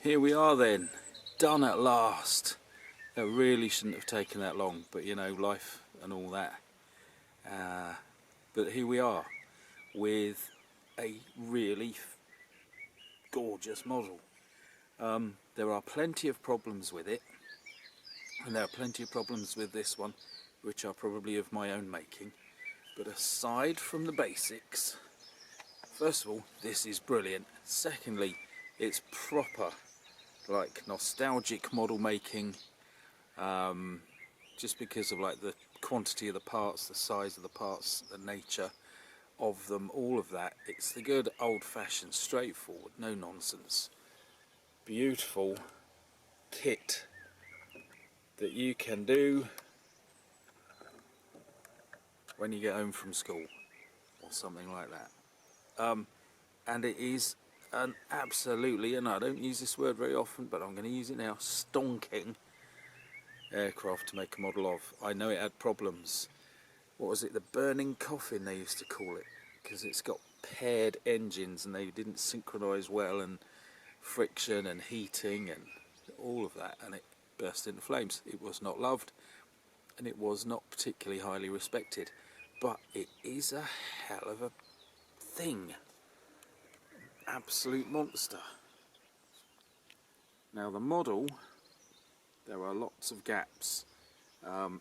Here we are then, done at last. That really shouldn't have taken that long, but you know, life and all that. But here we are with a really gorgeous model. There are plenty of problems with it, and there are plenty of problems with this one, which are probably of my own making. But aside from the basics, first of all, this is brilliant. Secondly, it's proper, like, nostalgic model making, just because of like the quantity of the parts, the size of the parts, the nature of them, all of that. It's the good old-fashioned, straightforward, no nonsense, beautiful kit that you can do when you get home from school or something like that. And it is an absolutely, and I don't use this word very often, but I'm going to use it now, stonking aircraft to make a model of. I know it had problems. What was it, the burning coffin they used to call it, because it's got paired engines and they didn't synchronise well, and friction and heating and all of that, and it burst into flames. It was not loved and it was not particularly highly respected, but it is a hell of a thing. Absolute monster. Now the model, there are lots of gaps, and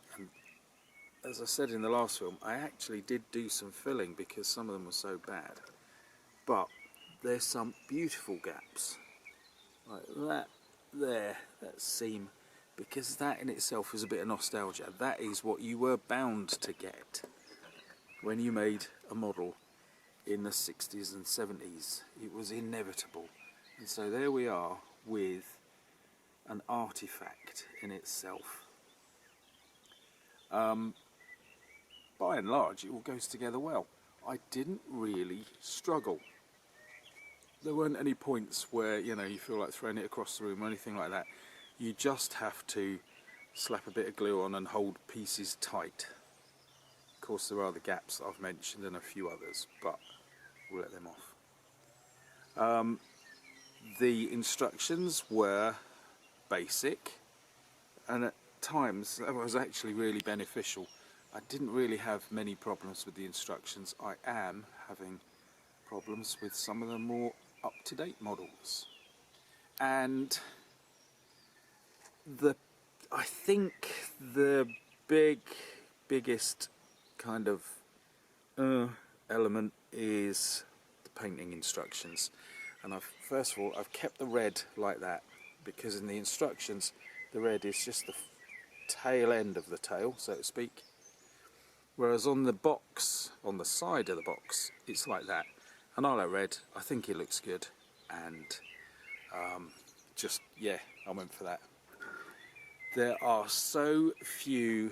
as I said in the last film, I actually did do some filling because some of them were so bad, but there's some beautiful gaps like that there, that seam, because that in itself is a bit of nostalgia. That is what you were bound to get when you made a model in the 60s and 70s. It was inevitable. And so there we are with an artifact in itself. By and large, it all goes together well. I didn't really struggle. There weren't any points where, you know, you feel like throwing it across the room or anything like that. You just have to slap a bit of glue on and hold pieces tight. Of course, there are the gaps that I've mentioned and a few others, but we'll let them off. The instructions were basic, and at times that was actually really beneficial. I didn't really have many problems with the instructions. I am having problems with some of the more up-to-date models, and I think the biggest kind of element is the painting instructions. And first of all, I've kept the red like that because in the instructions the red is just the tail end of the tail, so to speak, whereas on the box, on the side of the box, it's like that. And I like red, I think it looks good, and just, yeah, I went for that. There are so few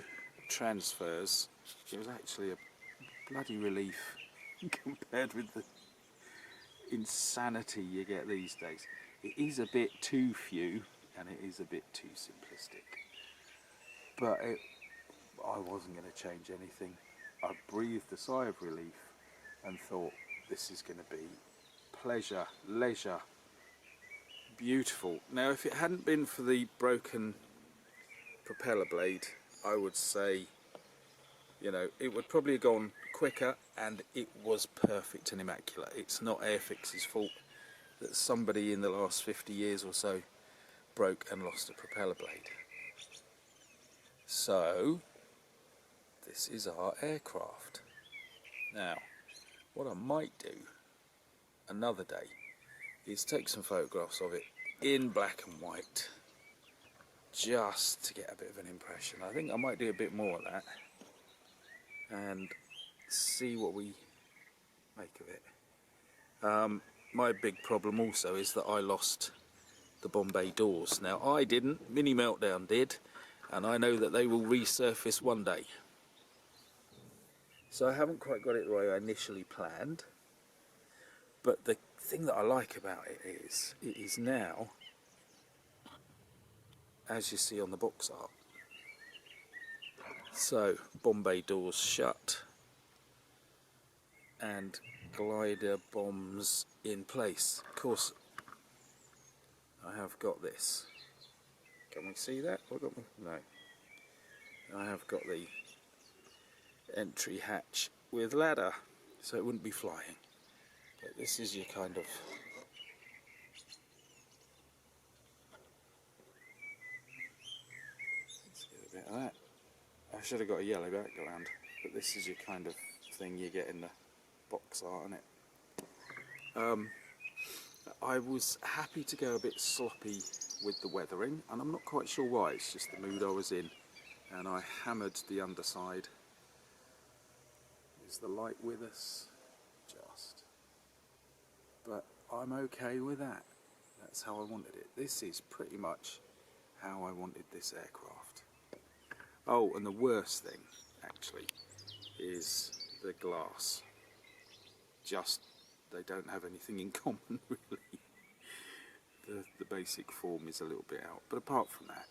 transfers, it was actually a bloody relief compared with the insanity you get these days. It is a bit too few and it is a bit too simplistic, but I wasn't going to change anything. I breathed a sigh of relief and thought, this is going to be pleasure, leisure, beautiful. Now if it hadn't been for the broken propeller blade, I would say, you know, it would probably have gone quicker, and it was perfect and immaculate. It's not Airfix's fault that somebody in the last 50 years or so broke and lost a propeller blade. So this is our aircraft. Now what I might do another day is take some photographs of it in black and white, just to get a bit of an impression. I think I might do a bit more of that and see what we make of it. My big problem also is that I lost the Bombay doors. Now I didn't, Mini Meltdown did, and I know that they will resurface one day. So I haven't quite got it the way I initially planned, but the thing that I like about it is now, as you see on the box art. So Bombay doors shut and glider bombs in place. Of course, I have got this. Can we see that? No. I have got the entry hatch with ladder, so it wouldn't be flying. But this is your kind of... Let's get a bit of that. I should have got a yellow background, but this is your kind of thing you get in the box art, isn't it? I was happy to go a bit sloppy with the weathering, and I'm not quite sure why. It's just the mood I was in, and I hammered the underside. Is the light with us? Just. But I'm okay with that. That's how I wanted it. This is pretty much how I wanted this aircraft. Oh, and the worst thing, actually, is the glass. Just, they don't have anything in common, really. The basic form is a little bit out, but apart from that,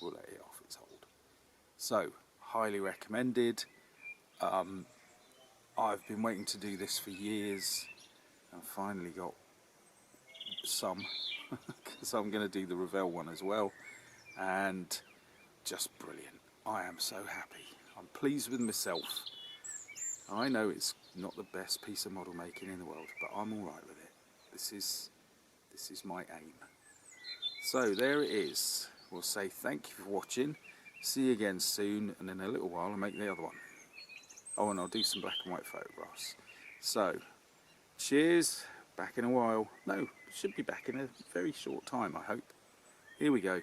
we'll let it off its hold. So, highly recommended. I've been waiting to do this for years, and finally got some, because I'm going to do the Revell one as well, and just brilliant. I am so happy. I'm pleased with myself. I know it's not the best piece of model making in the world, but I'm alright with it. This is my aim. So there it is. We'll say thank you for watching. See you again soon, and in a little while I'll make the other one. Oh, and I'll do some black and white photographs. So, cheers. Back in a while. No, should be back in a very short time, I hope. Here we go.